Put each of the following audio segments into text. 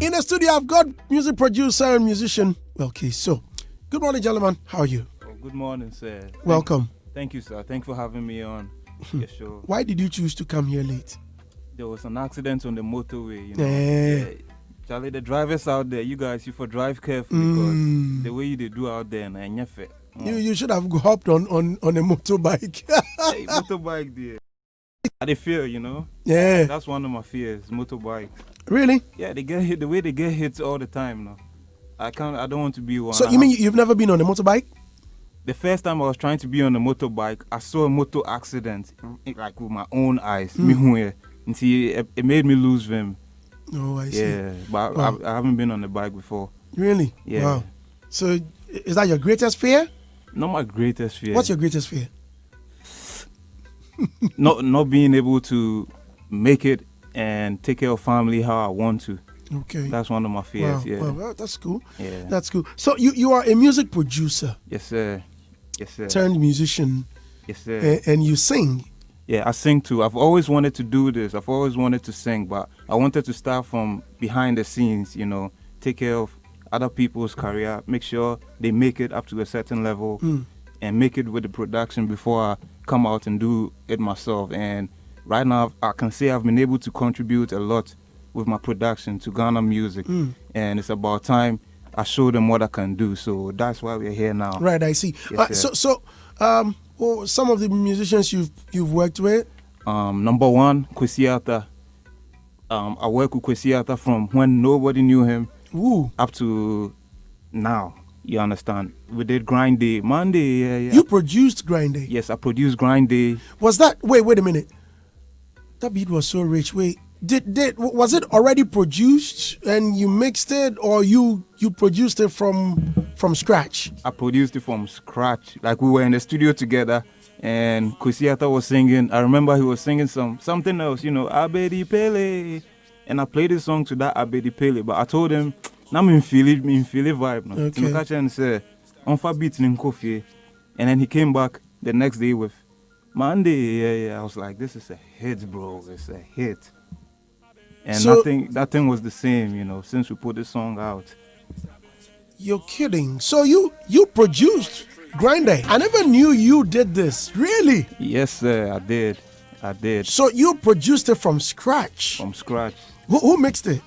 In the studio, I've got music producer and musician, Kayso. Good morning, gentlemen. How are you? Oh, good morning, sir. Welcome. Thank you, sir. Thanks for having me on your show. Why did you choose to come here late? There was an accident on the motorway, Yeah. Charlie, the drivers out there, you guys, you for drive carefully because the way you do out there, You should have hopped on a motorbike. Hey, motorbike there. They fear, Yeah. That's one of my fears, motorbikes. Really? Yeah, they get hit the way they get hit all the time now. I don't want to be one. So you mean you've never been on a motorbike? The first time I was trying to be on a motorbike, I saw a motor accident, like with my own eyes. It made me lose them. Oh, I see. Yeah, but wow. I haven't been on a bike before. Really? Yeah. Wow. So is that your greatest fear? Not my greatest fear. What's your greatest fear? not being able to make it and take care of family how I want to. Okay. That's one of my fears. Wow. Yeah. Well, that's cool. Yeah. That's cool. So you are a music producer. Yes, sir. Yes, sir. Turned musician. Yes, sir. And you sing. Yeah, I sing too. I've always wanted to do this. I've always wanted to sing, but I wanted to start from behind the scenes, take care of other people's career, make sure they make it up to a certain level and make it with the production before I come out and do it myself. And right now, I can say I've been able to contribute a lot with my production to Ghana music. And it's about time I show them what I can do. So that's why we're here now. Right, I see. Yes, Some of the musicians you've worked with? Number one, Kwesiata. I work with Kwesiata from when nobody knew him up to now. You understand? We did Grind Day, Monday. Yeah. You produced Grind Day? Yes, I produced Grind Day. Was that? Wait a minute. That beat was so rich. Wait, was it already produced and you mixed it, or you produced it from scratch? I produced it from scratch. Like we were in the studio together, and Kwesiata was singing. I remember he was singing something else, Abedi Pele, and I played the song to that Abedi Pele. But I told him, "Now I'm in feel vibe." No? Okay. And say, "On for beat in coffee," and then he came back the next day with Monday. Yeah. I was like, "This is a hit, bro. It's a hit." And that thing was the same, since we put the song out. You're kidding. So you produced Grind Day. I never knew you did this. Really? Yes, sir, I did. So you produced it from scratch? From scratch. Who mixed it?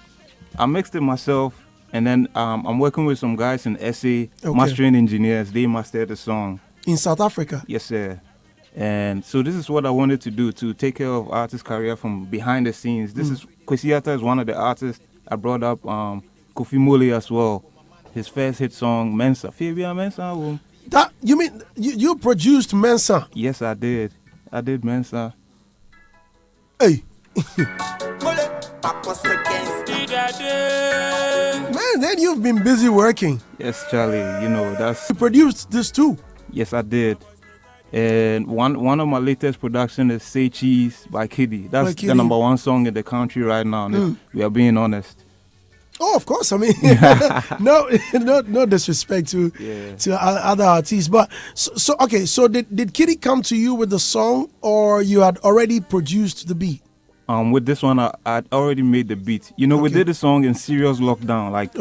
I mixed it myself, and then I'm working with some guys in SA, mastering engineers. They mastered the song. In South Africa? Yes, sir. And so this is what I wanted to do, to take care of artists' career from behind the scenes. Kwesiata is one of the artists. I brought up Kofi Mole as well. His first hit song, Mensa. Fabia Mensa. That you mean you produced Mensa? Yes, I did. I did Mensa. Hey. Man, then you've been busy working. Yes, Charlie. That's. You produced this too? Yes, I did. And one of my latest production is Say Cheese by Kidi. That's the number one song in the country right now. We are being honest. Oh, of course. I mean, no disrespect to other artists, but okay. So did Kidi come to you with the song, or you had already produced the beat? With this one, I'd already made the beat. We did the song in serious lockdown. Like,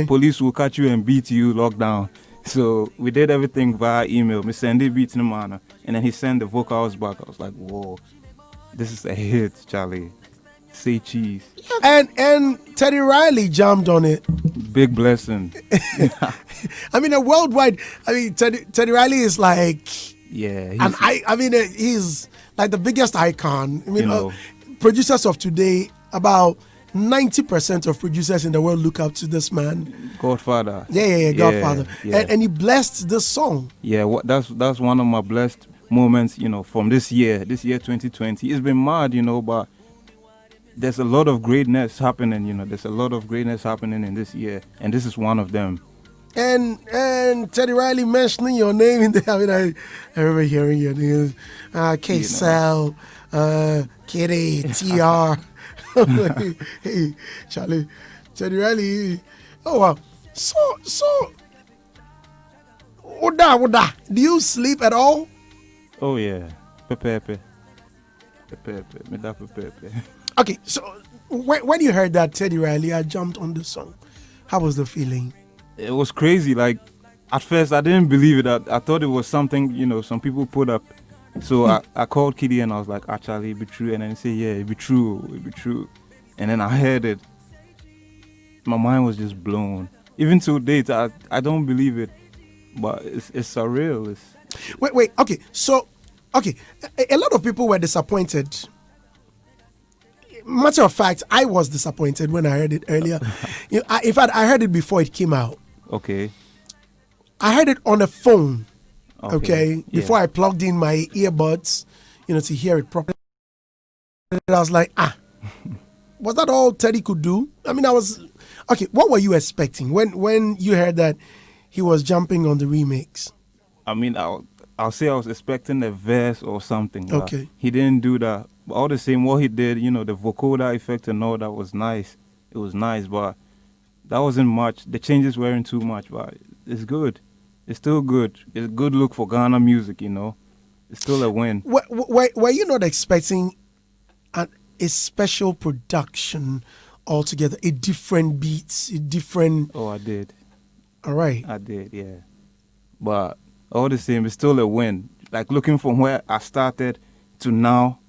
police will catch you and beat you lockdown. So we did everything via email. We sent the beat in the manner, and then he sent the vocals back. I was like, whoa, this is a hit, Charlie. Say Cheese. And Teddy Riley jammed on it. Big blessing. I mean, Teddy Riley is like, he's like the biggest icon. I mean, producers of today, about 90% of producers in the world look up to this man. Godfather. Yeah, Godfather. Yeah. And he blessed this song. Yeah, that's one of my blessed moments, from this year 2020. It's been mad, but there's a lot of greatness happening, There's a lot of greatness happening in this year, and this is one of them. And Teddy Riley mentioning your name in there. I mean, I remember hearing your name. Kayso, Kidi, TR. Hey, Charlie, Teddy Riley. Oh wow. So, Oda, do you sleep at all? Oh yeah, pepe. Okay, so When you heard that Teddy Riley had jumped on the song, how was the feeling? It was crazy. Like, at first, I didn't believe it. I thought it was something, some people put up. So I called Kidi and I was like, actually, it be true. And then he said, yeah, it be true. It be true. And then I heard it. My mind was just blown. Even to date, I don't believe it. But it's surreal. Wait. Okay. So, a lot of people were disappointed. Matter of fact, I was disappointed when I heard it earlier. In fact, I heard it before it came out. Okay. I heard it on a phone. Okay. Yeah. Before I plugged in my earbuds, to hear it properly. I was like, was that all Teddy could do? I mean, okay. What were you expecting when you heard that he was jumping on the remix? I mean, I'll say I was expecting a verse or something. Okay. He didn't do that. But all the same, what he did, the vocoder effect and all that was nice. It was nice, but that wasn't much. The changes weren't too much, but it's good. It's still good. It's a good look for Ghana music, It's still a win. Were you not expecting a special production altogether? A different beats, a different... Oh, I did. All right. I did, yeah. But all the same, it's still a win. Like, looking from where I started to now,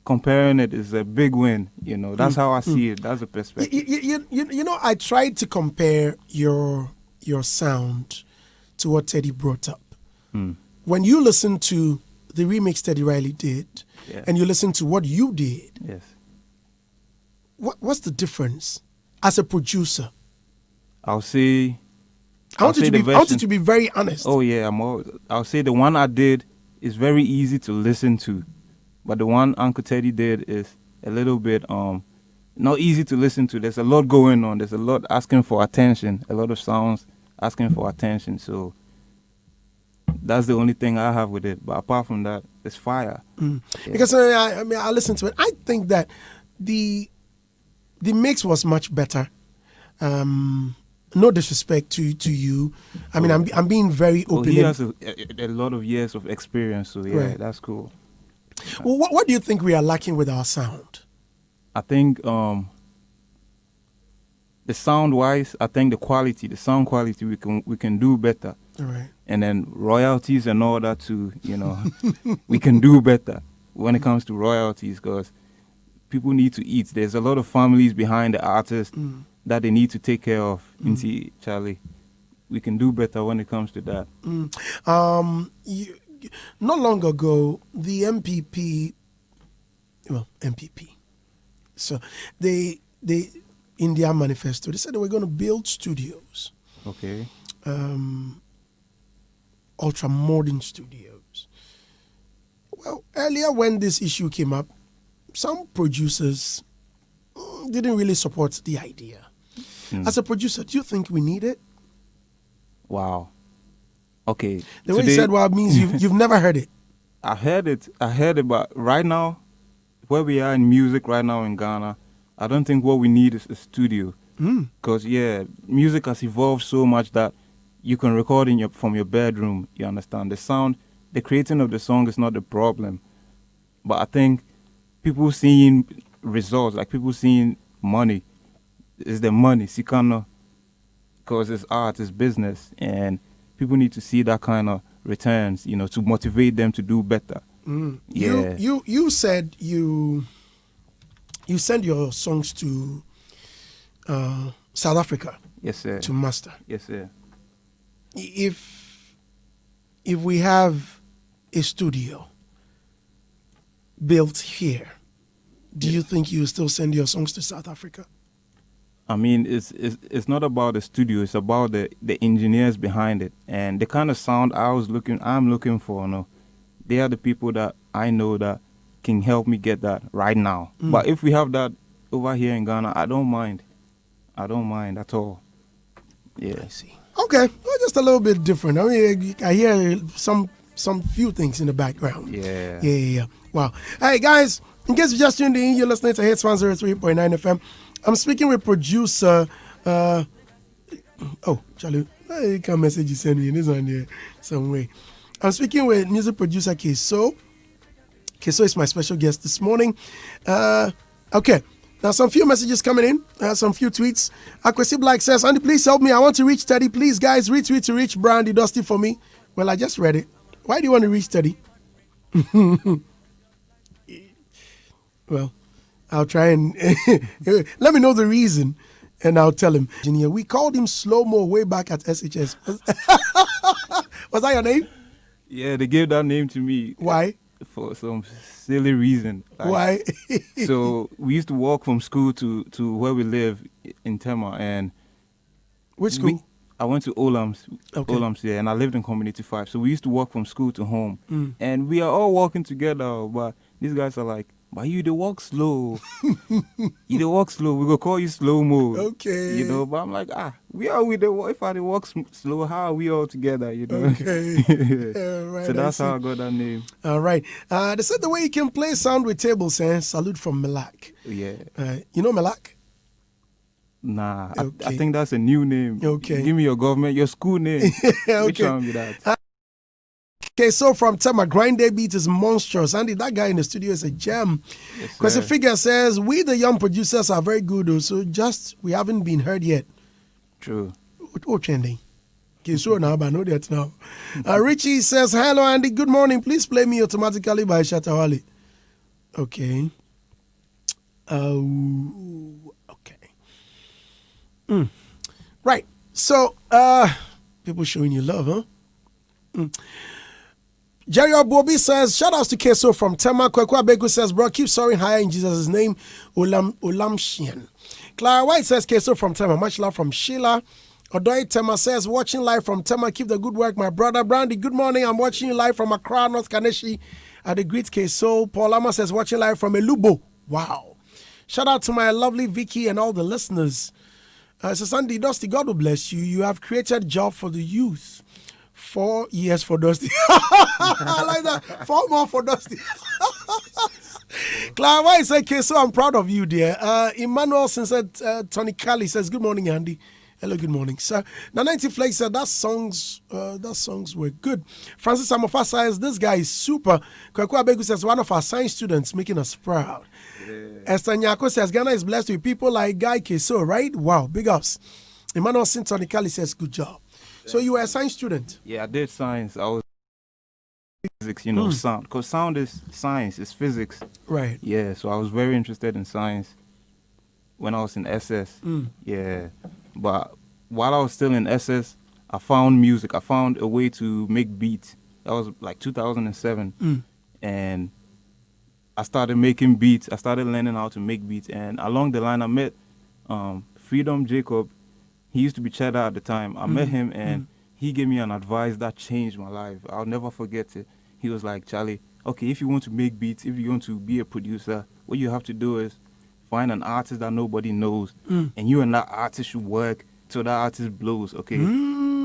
comparing it is a big win. That's how I see it. That's the perspective. I tried to compare your sound to what Teddy brought up. When you listen to the remix Teddy Riley did, and you listen to what you did, yes. What's the difference as a producer? I'll say... I want you to be very honest. Oh yeah, I'll say the one I did is very easy to listen to, but the one Uncle Teddy did is a little bit not easy to listen to. There's a lot going on. There's a lot asking for attention. A lot of sounds asking for attention. So that's the only thing I have with it. But apart from that, it's fire. Yeah. Because I listened to it. I think that the mix was much better. No disrespect to you. I mean, I'm being very open. He has a lot of years of experience, so yeah, right. That's cool. Well, what do you think we are lacking with our sound? I think the sound-wise, I think the sound quality, we can do better. All right. And then royalties and all that too, we can do better when it comes to royalties because people need to eat. There's a lot of families behind the artists. That they need to take care of. Charlie, we can do better when it comes to that. Not long ago, the MPP, so they in their manifesto, they said they were going to build studios. Okay. Ultra modern studios. Well, earlier when this issue came up, some producers didn't really support the idea. As a producer, do you think we need it? Wow. Okay. The way you said wow means you've never heard it. I heard it, but right now, where we are in music right now in Ghana, I don't think what we need is a studio. Because, music has evolved so much that you can record from your bedroom, you understand? The sound, the creating of the song is not the problem. But I think people seeing results, like people seeing money, is the money, Sikano, because it's art, it's business, and people need to see that kind of returns, to motivate them to do better. Yeah. You said you send your songs to South Africa. Yes, sir. To master. Yes, sir. If we have a studio built here, do you think you still send your songs to South Africa? I mean, it's not about the studio. It's about the engineers behind it and the kind of sound I'm looking for. They are the people that I know that can help me get that right now. But if we have that over here in Ghana, I don't mind. I don't mind at all. Yeah. I see. Okay, well, just a little bit different. I mean, I hear some few things in the background. Yeah. Wow. Hey guys, in case you just tuned in, you're listening to Hitz 103.9 FM. I'm speaking with producer. Charlie, you can message you send me this one here some way. I'm speaking with music producer Kayso. Kayso is my special guest this morning. Okay, Now, some few messages coming in, some few tweets. Akwesi Black says, Andy, please help me. I want to reach 30. Please, guys, retweet to reach Brandy Dusty for me. Well, I just read it. Why do you want to reach 30? Well, I'll try and let me know the reason, and I'll tell him. We called him Slow-Mo way back at SHS. Was that your name? Yeah, they gave that name to me. Why? For some silly reason. Why? So we used to walk from school to where we live in Tema, and which school? I went to Olams. Okay. Olams, yeah, and I lived in Community 5. So we used to walk from school to home, and we are all walking together. But these guys are like, "But you they walk slow. You they walk slow. We go call you Slow-Mo." Okay. You know, but I'm like, we are with the. If I walk slow, how are we all together? You know. Okay. Right, so that's how I got that name. All right. They said the way you can play sound with tables, salute from Melak. Yeah. You know Melak? Nah, Okay. I think that's a new name. Okay. Give me your school name. Okay. Which one be that? Kayso from Tema, Grind Day Beat is monstrous. Andy, that guy in the studio is a gem. Because the figure says, we the young producers are very good, though, so just we haven't been heard yet. True. What trending? Kayso now, but I know that now. Richie says, hello, Andy, good morning. Please play me automatically by Shatawale. Okay. Okay. Right. So, people showing you love, huh? Jerry Obobi says, shout outs to Kayso from Tema. Kwekwa Begu says, bro, keep soaring higher in Jesus' name. Olamshian. Clara White says, Kayso from Tema. Much love from Sheila. Odoi Tema says, watching live from Tema. Keep the good work, my brother. Brandy, good morning. I'm watching you live from Accra, North Kaneshi. At the great Kayso. Paul Lama says, watching live from Elubo. Wow. Shout out to my lovely Vicky and all the listeners. So Sandy Dusty, God will bless you. You have created job for the youth. 4 years for Dusty. I like that. 4 more for Dusty. Clara White said, Kayso, I'm proud of you, dear. Emmanuel said, Tony Kali says, good morning, Andy. Hello, good morning, sir. Now, 90 Flake said, that songs were good. Francis Amofa says, this guy is super. Kwaku Abegu says, one of our science students making us proud. Yeah. Esther Nyako says, Ghana is blessed with people like Guy Kayso, right? Wow, big ups. Emmanuel Tony Kali says, good job. So you were a science student? Yeah, I did science. I was physics, sound. Because sound is science, it's physics. Right. Yeah, so I was very interested in science when I was in SS. Yeah. But while I was still in SS, I found music. I found a way to make beats. That was like 2007. And I started making beats. I started learning how to make beats. And along the line, I met Freedom Jacob. He used to be Cheddar at the time. I met him, and he gave me an advice that changed my life. I'll never forget it. He was like, Charlie, okay, if you want to make beats, if you want to be a producer, what you have to do is find an artist that nobody knows, and you and that artist should work till that artist blows, okay?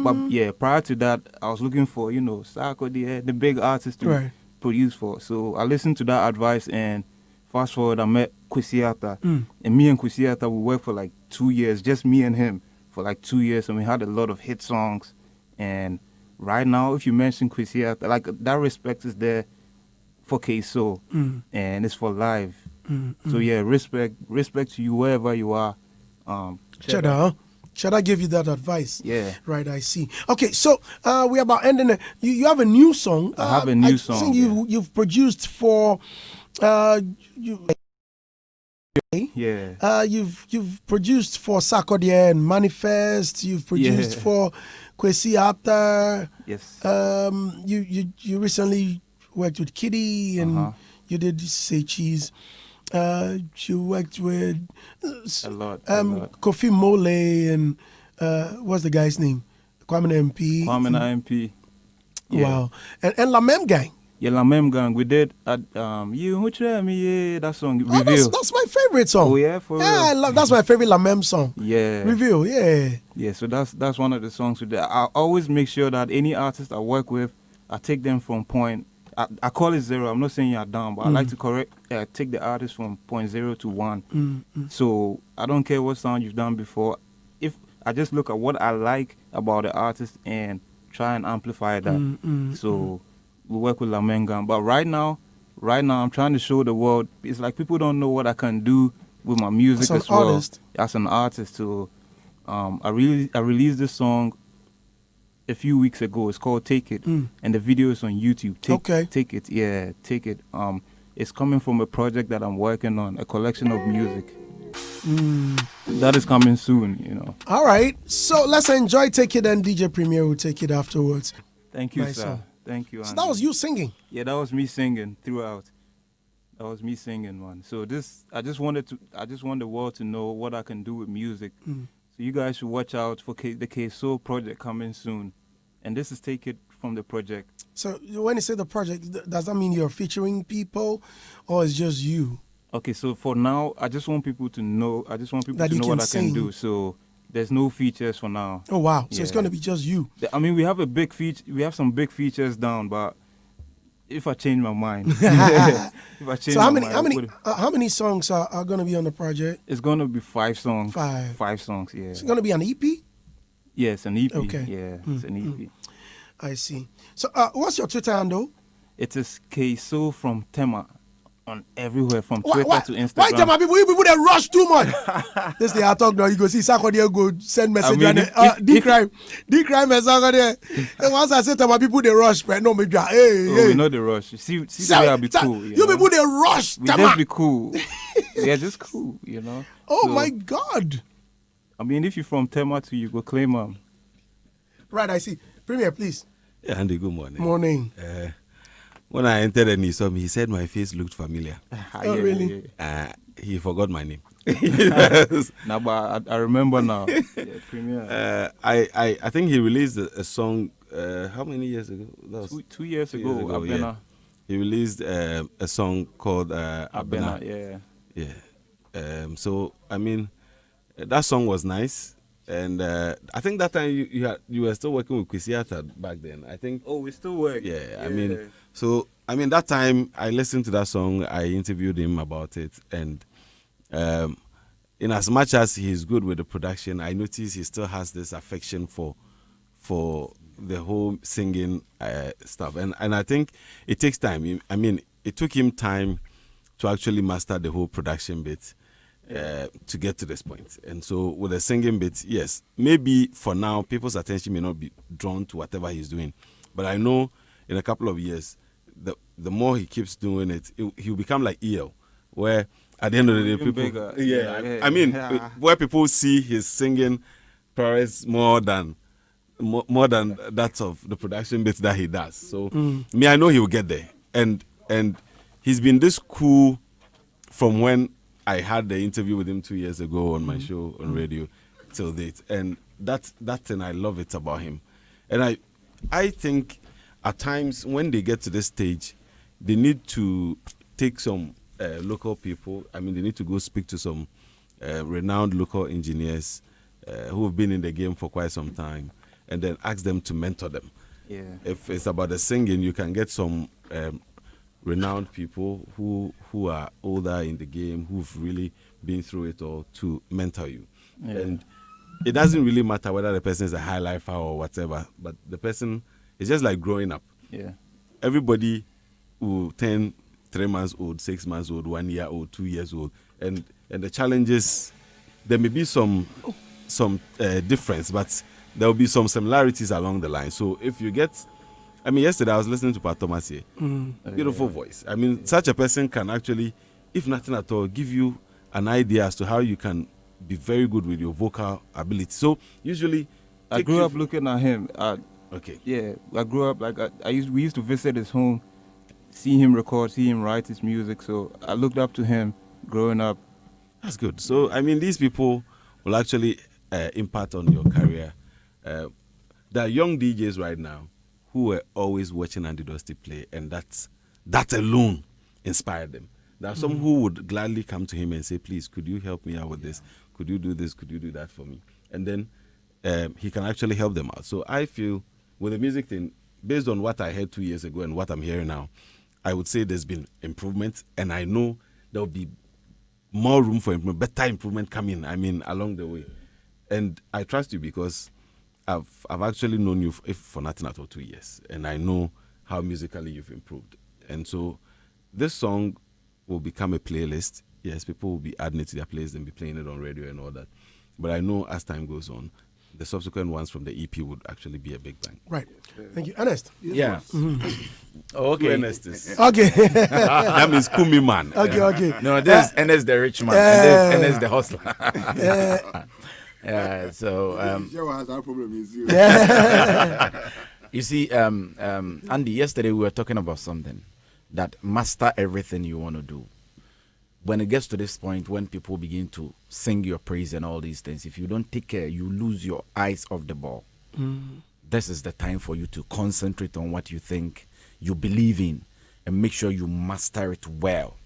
But yeah, prior to that, I was looking for, Sako, the big artist to produce for. So I listened to that advice, and fast forward, I met Kwesiata. And me and Kwesiata, we worked for like 2 years, just me and him. For like 2 years, and we had a lot of hit songs. And right now, if you mention Kwesiata, like that respect is there for Kayso, and it's for live. So yeah, respect to you wherever you are. Cheddar gave you that advice. Yeah. Right, I see. Okay, so we're about ending it. You have a new song. I have a new song. I think you've produced for Yeah. You've produced for Sarkodie and Manifest. You've produced for Kwesiata. Yes. You recently worked with Kidi and you did Say Cheese. You worked with a lot. Kofi Mole and what's the guy's name? Kwame MP. Yeah. Wow. And Lamem Gang. Yeah, Lamem Gang. We did You Who Try Me, that song. Oh, Reveal. That's my favorite song. Oh yeah, for real. That's my favorite Lamem song. Yeah. Reveal, yeah. Yeah, so that's one of the songs we did. I always make sure that any artist I work with, I take them from point. I call it 0. I'm not saying you're down, but I like to take the artist from point 0 to 1. So I don't care what sound you've done before. If I just look at what I like about the artist and try and amplify that. So we work with Lamem Gang. But right now I'm trying to show the world. It's like people don't know what I can do with my music As as an well. artist? As an artist, so I released this song a few weeks ago. It's called Take It, and the video is on YouTube. Take It, yeah, Take It. It's coming from a project that I'm working on, a collection of music. That is coming soon, you know. All right, so let's enjoy Take It, and DJ Premier will take it afterwards. Thank you, Nice sir. song. Thank you. So Andy. that was you singing. Yeah, that was me singing throughout. That was me singing, man. So I just want the world to know what I can do with music. So you guys should watch out for the Kayso project coming soon. And this is Take It from the project. So when you say the project, does that mean you're featuring people, or it's just you? Okay, so for now, I just want people to know. I just want people That to you know can what I can sing. do. So there's no features for now. Oh wow! So it's Yeah. going to be just you. I mean, we have a big feature. We have some big features down, but if I change my mind, if I change So my mind, how many songs are going to be on the project? it's gonna be 5 songs. 5. 5 songs, yeah. It's going to be an EP. Yes, an EP. Okay. Yeah, it's an EP. I see. So what's your Twitter handle? It is Kayso from Tema on everywhere, from Twitter to Instagram. Why tell my people? You people they rush too much. This day I talk now. You go see Sakode go send message. I mean, D crime is Sakode. And once I say to my people they rush, but no me hey Oh, hey. we know the rush. See the way I be cool. You know? people they rush. We Tema. just be cool. We are just cool, you know. Oh So, my God. I mean, if you're from Tema to you go claim Right, I see. Premier, please. Yeah, Andy, good morning. Morning. When I entered and he saw me, he said my face looked familiar. Oh, really? He forgot my name. Now, but I remember now. Yeah, Premier. I think he released a song, how many years ago? That was 2 years ago, Abena. yeah. He released a song called Abena, yeah. Yeah. So, I mean, that song was nice. And I think that time you were still working with Kwesiata back then. I think. Oh, we still work. Yeah, I mean, that time I listened to that song. I interviewed him about it, and in as much as he's good with the production, I noticed he still has this affection for the whole singing stuff, and I think it takes time. I mean, it took him time to actually master the whole production bit. To get to this point. And so with the singing bit, yes, maybe for now people's attention may not be drawn to whatever he's doing, but I know in a couple of years the more he keeps doing it, he'll become like EL, where at the end of the day Even people bigger. I mean where people see his singing prowess more than that of the production bits that he does. So me, I know he will get there, and he's been this cool from when I had the interview with him 2 years ago on my show on radio till date, and that thing, I love it about him. And I think at times when they get to this stage, they need to take some local people. I mean, they need to go speak to some renowned local engineers who have been in the game for quite some time, and then ask them to mentor them. Yeah. If it's about the singing, you can get some renowned people who are older in the game, who've really been through it all, to mentor you. Yeah. And it doesn't really matter whether the person is a high lifer or whatever, but the person is just like growing up. Yeah. Everybody will turn 3 months old, 6 months old, 1 year old, 2 years old, and the challenges, there may be some difference, but there will be some similarities along the line. So if you get, I mean, yesterday I was listening to Pat Thomas here. Beautiful voice. I mean, such a person can actually, if nothing at all, give you an idea as to how you can be very good with your vocal ability. So usually, I grew up looking at him. Okay. Yeah, I grew up like we used to visit his home, see him record, see him write his music. So I looked up to him growing up. That's good. So I mean, these people will actually impact on your career. There are young DJs right now who were always watching Andy Dusty play, and that alone inspired them. There are some who would gladly come to him and say, please, could you help me out with this? Could you do this? Could you do that for me? And then he can actually help them out. So I feel with the music thing, based on what I heard 2 years ago and what I'm hearing now, I would say there's been improvement, and I know there'll be more room for improvement, better improvement coming, I mean, along the way. And I trust you because I've actually known you for nothing at all 2 years, and I know how musically you've improved. And so this song will become a playlist. yes, people will be adding it to their playlist and be playing it on radio and all that. But I know as time goes on, the subsequent ones from the EP would actually be a big bang. Right. Thank you. Ernest. Yeah. Okay. Ernest is. Okay. That means Kumi man. Okay. No, this is the rich man, and this the hustler. So has that problem is you. you see, Andy, yesterday we were talking about something that master everything you want to do. When it gets to this point, when people begin to sing your praise and all these things, if you don't take care, you lose your eyes off the ball. This is the time for you to concentrate on what you think you believe in and make sure you master it well.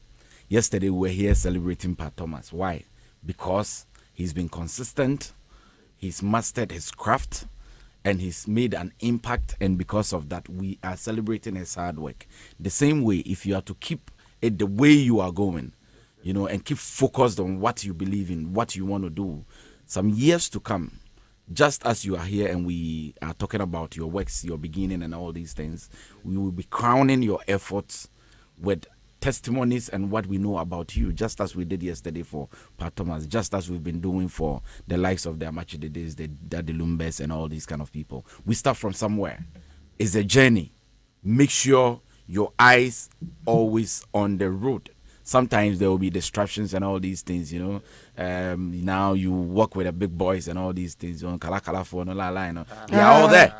Yesterday, we were here celebrating Pat Thomas. Why? Because he's been consistent, he's mastered his craft, and he's made an impact, and because of that, we are celebrating his hard work. The same way, if you are to keep it the way you are going, and keep focused on what you believe in, what you want to do, some years to come, just as you are here and we are talking about your works, your beginning and all these things, we will be crowning your efforts with testimonies and what we know about you, just as we did yesterday for Pat Thomas, just as we've been doing for the likes of the Amachidedes, the Daddy Lumbes and all these kind of people. We start from somewhere. It's a journey. Make sure your eyes always on the road. Sometimes there will be distractions and all these things, now you work with the big boys and all these things, they are all there.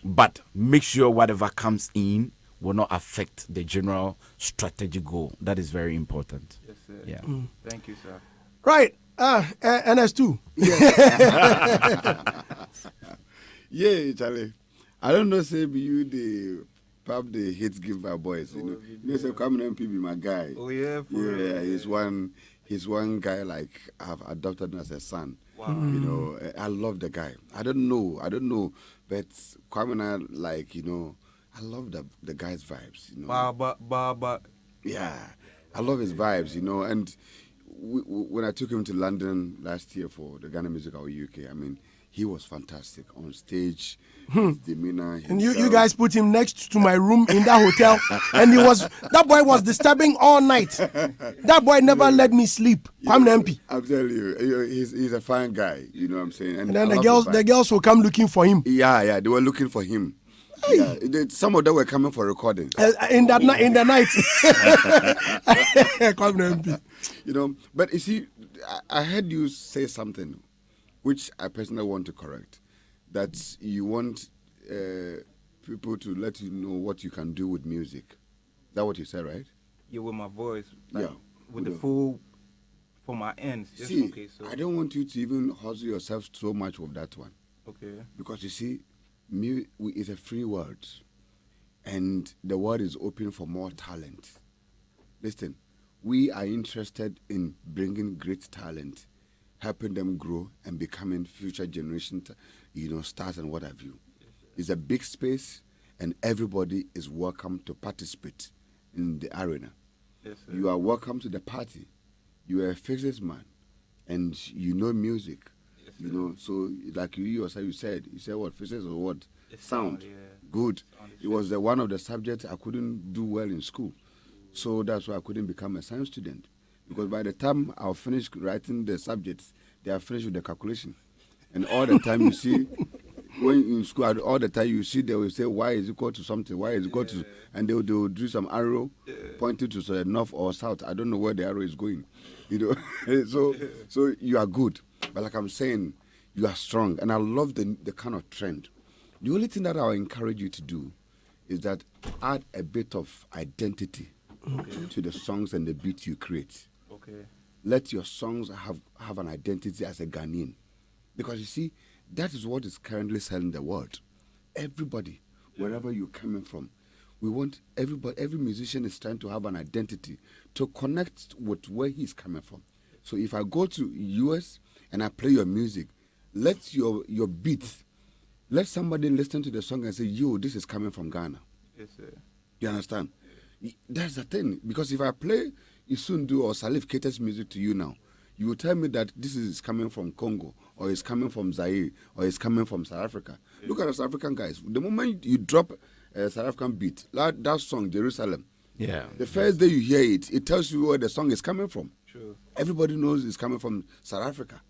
But make sure whatever comes in will not affect the general strategic goal. That is very important. Yes, sir. Yeah. Thank you, sir. Right. NS2. Yeah, Charlie. I don't know, say be you the pop the Hitz give my boys. You say come and MP be my guy. Oh yeah. He's one guy like I've adopted him as a son. Wow. I love the guy. I don't know, but Kwame like I love the guy's vibes. But yeah, I love his vibes. And when I took him to London last year for the Ghana Music Award UK, I mean, he was fantastic on stage. His demeanor. And you guys put him next to my room in that hotel, and that boy was disturbing all night. That boy never let me sleep. I'm an MP. I'm telling you, he's a fine guy. You know what I'm saying? And then the girls will come looking for him. Yeah, they were looking for him. Yeah, some of them were coming for recording. In the night. Come on, MP. But you see, I heard you say something, which I personally want to correct. That you want people to let you know what you can do with music. Is that what you said, right? Yeah, with my voice. With the full for my ends. See, okay, so. I don't want you to even hustle yourself so much with that one. Okay. Because you see, it's a free world. And the world is open for more talent. Listen, we are interested in bringing great talent, helping them grow and becoming future generation stars and what have you. It's a big space, and everybody is welcome to participate in the arena. Yes, sir. You are welcome to the party. You are a physics man, and you know music. Yes, so like you yourself, you said what, physics or what? Sound. Yeah. Good. It was one of the subjects I couldn't do well in school. So that's why I couldn't become a science student. Because by the time I'll finish writing the subjects, they are finished with the calculation. And all the time you see, when in school, all the time you see, they will say, y is equal to something, y is equal to, and they will do some arrow pointing to the north or south. I don't know where the arrow is going. So you are good. But like I'm saying, you are strong. And I love the kind of trend. The only thing that I'll encourage you to do is that add a bit of identity to the songs and the beats you create. Okay. Let your songs have an identity as a Ghanaian. Because you see, that is what is currently selling the world. Everybody, wherever you're coming from, we want every musician is trying to have an identity to connect with where he's coming from. So if I go to US and I play your music, let your beats, let somebody listen to the song and say, yo, this is coming from Ghana. Yes, sir. You understand? That's the thing. Because if I play Isundu or Salif Keita's music to you now, you will tell me that this is coming from Congo, or it's coming from Zaire, or it's coming from South Africa. Yeah. Look at the South African guys. The moment you drop a South African beat, that song, Jerusalem, yeah, the first day you hear it, it tells you where the song is coming from. True. Everybody knows it's coming from South Africa,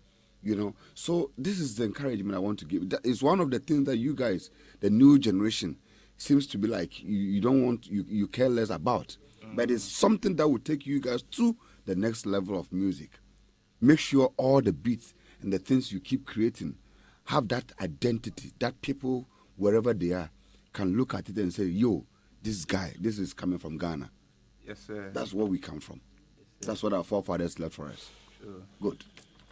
you know. So this is the encouragement I want to give. That is one of the things that you guys, the new generation, seems to be like you don't want, you care less about. But it's something that will take you guys to the next level of music. Make sure all the beats and the things you keep creating have that identity that people, wherever they are, can look at it and say, yo, this guy, this is coming from Ghana. Yes, sir. That's where we come from. That's what our forefathers left for us. Sure. Good.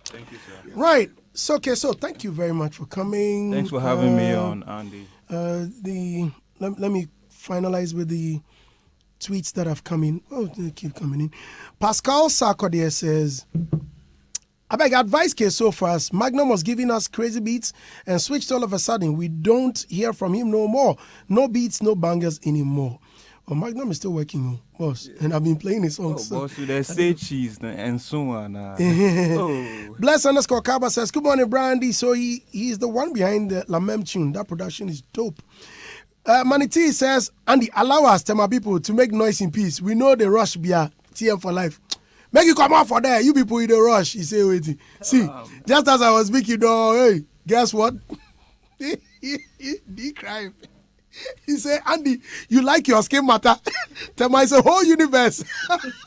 Thank you, sir. Right. So, okay, so thank you very much for coming. Thanks for having me on, Andy. Let me finalize with the tweets that have come in. Oh, they keep coming in. Pascal Sarkodie says, I beg advice Kayso for us. Magnum was giving us crazy beats and switched all of a sudden. We don't hear from him no more. No beats, no bangers anymore. Well, Magnum is still working, boss. And I've been playing his songs. Boss, with the say cheese and so on. Oh. Bless underscore Kaba says, good morning, Brandy. So he's the one behind the Lamem tune. That production is dope. Maniti says, Andy, allow us, tell my people, to make noise in peace. We know the rush beer, TM for life. Make you come out for there. You people in the rush. He say, waiting. See, just as I was speaking, hey, guess what? The crime. He said, Andy, you like your skin matter? Tema is a whole universe.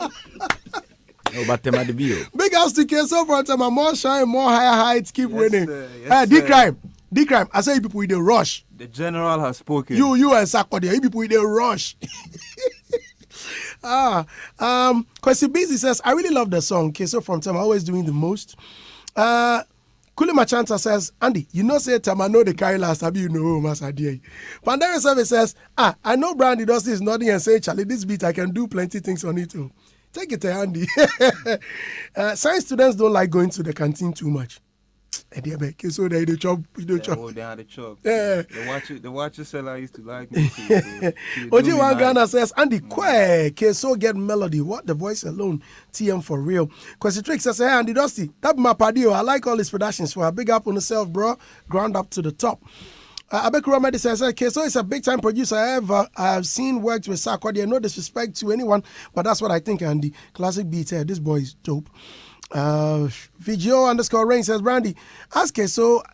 No, but Tema the bio. Big house to Kayso for Tema, more shine, more higher heights, keep winning. Yes, The crime. I say you people in the rush. The general has spoken. You and Sarkodie, you people in the rush. Kwesi Busy says, I really love the song. Kayso from Tema, always doing the most. Kuli Machanta says, Andy, you know say Tema know the carry last, have you know, Master D. Pandemic Service says, I know Brandy does this nothing and say, Charlie, this beat I can do plenty things on it too. Take it, Andy. Science students don't like going to the canteen too much. So they the chop, Oh, they had a chop. Yeah. The watcher seller used to like me too. Oji Wangana says, Andy, Kayso get melody. What the voice alone? TM for real. Kwesi Trick says, hey, Andy Dusty, that be my padio. I like all his productions. For a big up on yourself, bro. Ground up to the top. Abeku Ramadi says, Kayso is a big time producer. I've seen worked with Sarkodie. No disrespect to anyone, but that's what I think, Andy. Classic beat. This boy is dope. VGO underscore Rain says, Brandy, ask Kayso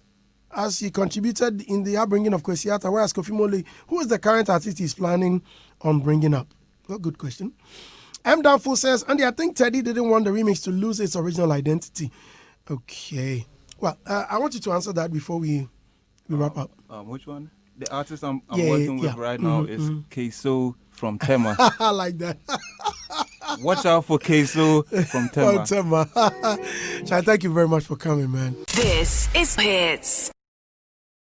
as he contributed in the upbringing of Kwesiata, whereas Kofi Mole, who is the current artist he's planning on bringing up? Well, good question. M. Danful says, Andy, I think Teddy didn't want the remix to lose its original identity. Okay. Well, I want you to answer that before we wrap up. Which one? The artist I'm working with right now is Kayso from Tema. I like that. Watch out for Kayso from Tema. Chai, thank you very much for coming, man. This is Hitz.